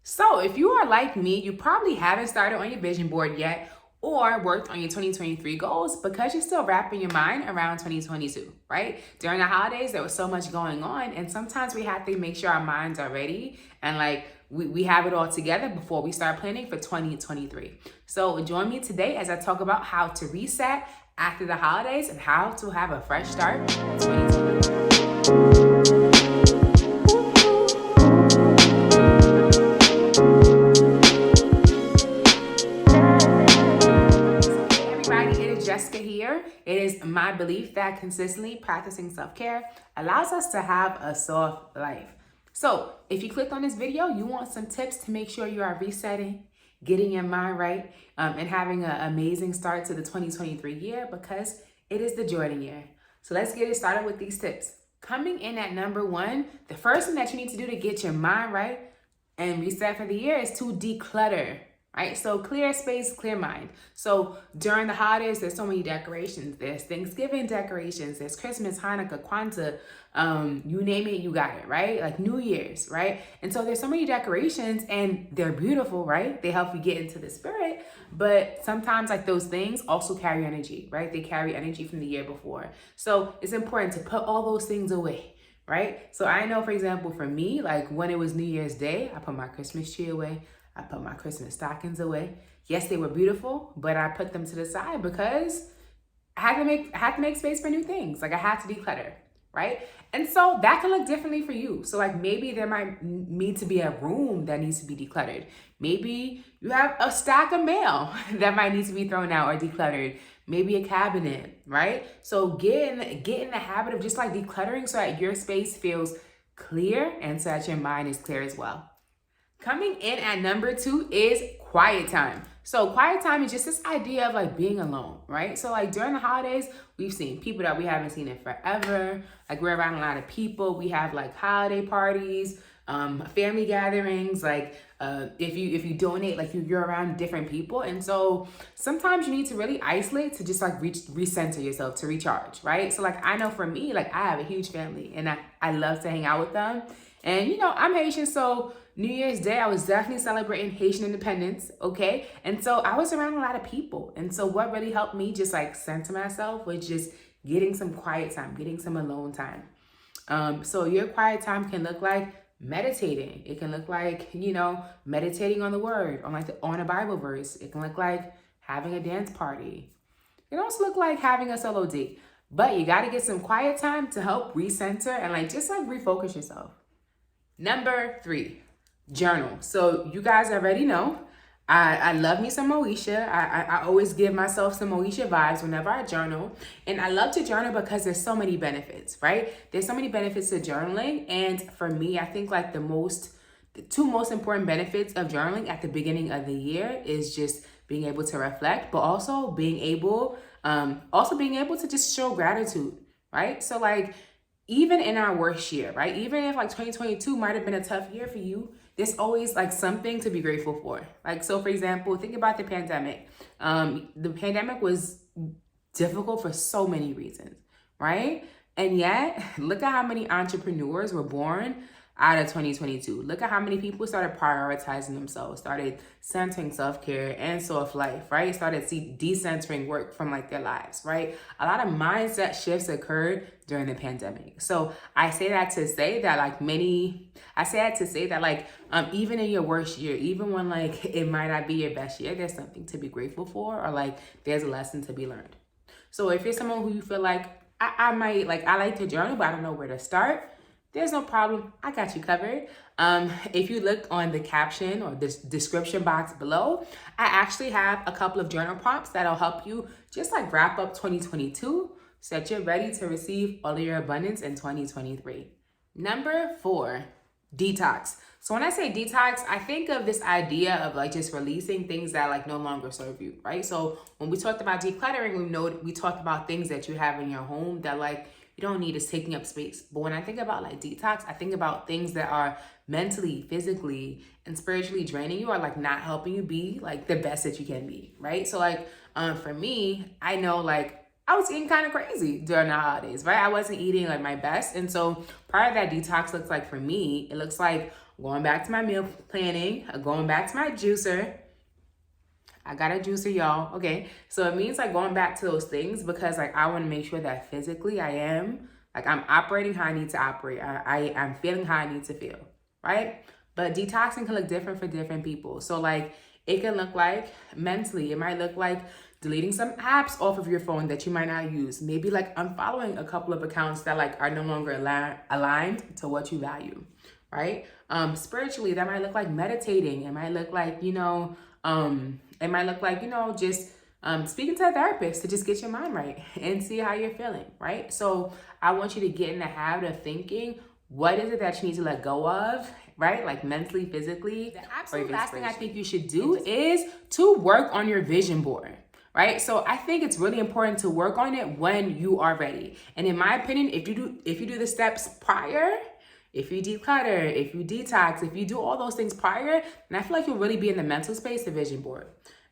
So if you are like me, you probably haven't started on your vision board yet or worked on your 2023 goals because you're still wrapping your mind around 2022, right? During the holidays, there was so much going on, and sometimes we have to make sure our minds are ready and we have it all together before we start planning for 2023. So join me today as I talk about how to reset after the holidays and how to have a fresh start in 2023. Jessica here. It is my belief that consistently practicing self-care allows us to have a soft life. So if you clicked on this video, you want some tips to make sure you are resetting, getting your mind right, and having an amazing start to the 2023 year because it is the Jordan year. So let's get it started with these tips. Coming in at number one, the first thing that you need to do to get your mind right and reset for the year is to declutter. Right? So clear space, clear mind. So during the holidays, there's so many decorations. There's Thanksgiving decorations. There's Christmas, Hanukkah, Kwanzaa. You name it, you got it, right? Like New Year's, right? And so there's so many decorations and they're beautiful, right? They help you get into the spirit. But sometimes like those things also carry energy, right? They carry energy from the year before. So it's important to put all those things away, right? So I know, for example, for me, like when it was New Year's Day, I put my Christmas tree away. I put my Christmas stockings away. Yes, they were beautiful, but I put them to the side because I had to make space for new things. Like I had to declutter, right? And so that can look differently for you. So like maybe there might need to be a room that needs to be decluttered. Maybe you have a stack of mail that might need to be thrown out or decluttered. Maybe a cabinet, right? So get in the habit of just like decluttering so that your space feels clear and so that your mind is clear as well. Coming in at number two is quiet time. So quiet time is just this idea of like being alone, right? So like during the holidays, we've seen people that we haven't seen in forever. Like we're around a lot of people. We have like holiday parties, family gatherings. Like if you donate, like you're around different people. And so sometimes you need to really isolate to just like recenter yourself, to recharge, right? So like I know for me, like I have a huge family and I love to hang out with them. And you know, I'm Haitian, so New Year's Day, I was definitely celebrating Haitian independence, okay? And so I was around a lot of people. And so what really helped me just like center myself was just getting some quiet time, getting some alone time. So your quiet time can look like meditating. It can look like, you know, meditating on the word, on a Bible verse. It can look like having a dance party. It can also look like having a solo date. But you got to get some quiet time to help recenter and like just like refocus yourself. Number three, journal. So you guys already know, I love me some Moesha. I always give myself some Moesha vibes whenever I journal. And I love to journal because there's so many benefits, right? There's so many benefits to journaling. And for me, I think like the two most important benefits of journaling at the beginning of the year is just being able to reflect, but also being able to just show gratitude, right? So like, even in our worst year, right? Even if like 2022 might have been a tough year for you, there's always like something to be grateful for. Like, so for example, think about the pandemic. The pandemic was difficult for so many reasons, right? And yet, look at how many entrepreneurs were born out of 2022. Look at how many people started prioritizing themselves, started centering self-care and soft-life, right? Started decentering work from like their lives, right? A lot of mindset shifts occurred during the pandemic. So I say that to say that even in your worst year, even when like it might not be your best year, there's something to be grateful for, or like there's a lesson to be learned. So if you're someone who you feel like I like to journal, but I don't know where to start, there's no problem. I got you covered. If you look on the caption or this description box below, I actually have a couple of journal prompts that'll help you just like wrap up 2022 so that you're ready to receive all of your abundance in 2023. Number four, detox. So when I say detox, I think of this idea of like just releasing things that like no longer serve you, right? So when we talked about decluttering, we talked about things that you have in your home that like you don't need is taking up space. But when I think about like detox, I think about things that are mentally, physically, and spiritually draining you, or like not helping you be like the best that you can be, right? So like for me, I know like I was eating kind of crazy during the holidays, right? I wasn't eating like my best. And so part of that detox looks like for me, it looks like going back to my meal planning, going back to my juicer. I got a juicer, y'all. Okay. So it means like going back to those things because like I want to make sure that physically I'm operating how I need to operate. I'm feeling how I need to feel. Right. But detoxing can look different for different people. So like it can look like mentally, it might look like deleting some apps off of your phone that you might not use. Maybe like unfollowing a couple of accounts that like are no longer aligned to what you value. Right. Spiritually, that might look like meditating. It might look like, it might look like, just speaking to a therapist to just get your mind right and see how you're feeling, right? So I want you to get in the habit of thinking, what is it that you need to let go of, right? Like mentally, physically. The absolute last thing I think you should do is to work on your vision board. Right. So I think it's really important to work on it when you are ready. And in my opinion, if you do the steps prior, if you declutter, if you detox, if you do all those things prior, then I feel like you'll really be in the mental space, the vision board.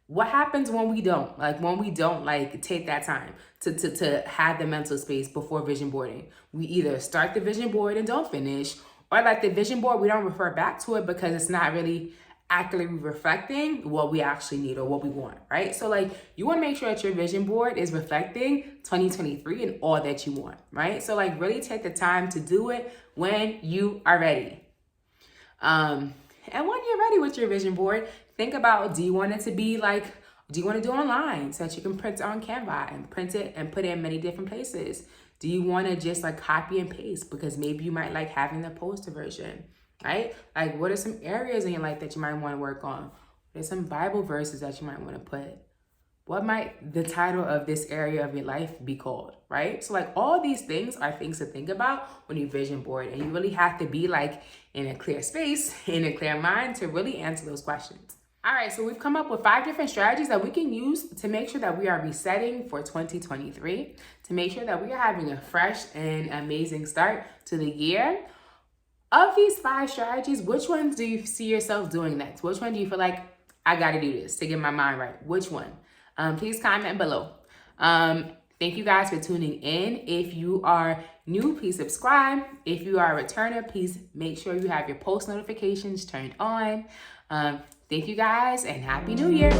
What happens when we don't? When we don't take that time to have the mental space before vision boarding? We either start the vision board and don't finish, or like the vision board, we don't refer back to it because it's not really accurately reflecting what we actually need or what we want, right? So like you want to make sure that your vision board is reflecting 2023 and all that you want, right? So like really take the time to do it when you are ready. And when you're ready with your vision board, think about, do you want to do online so that you can print it on Canva and print it and put it in many different places? Do you want to just like copy and paste because maybe you might like having the poster version, right? Like what are some areas in your life that you might want to work on? What are some Bible verses that you might want to put? What might the title of this area of your life be called, right? So like all these things are things to think about when you vision board, and you really have to be like in a clear space, in a clear mind to really answer those questions. All right, so we've come up with 5 different strategies that we can use to make sure that we are resetting for 2023, to make sure that we are having a fresh and amazing start to the year. Of these 5 strategies, which ones do you see yourself doing next? Which one do you feel like, I got to do this to get my mind right? Which one? Please comment below. Thank you guys for tuning in. If you are new, please subscribe. If you are a returner, please make sure you have your post notifications turned on. Thank you guys and Happy New Year.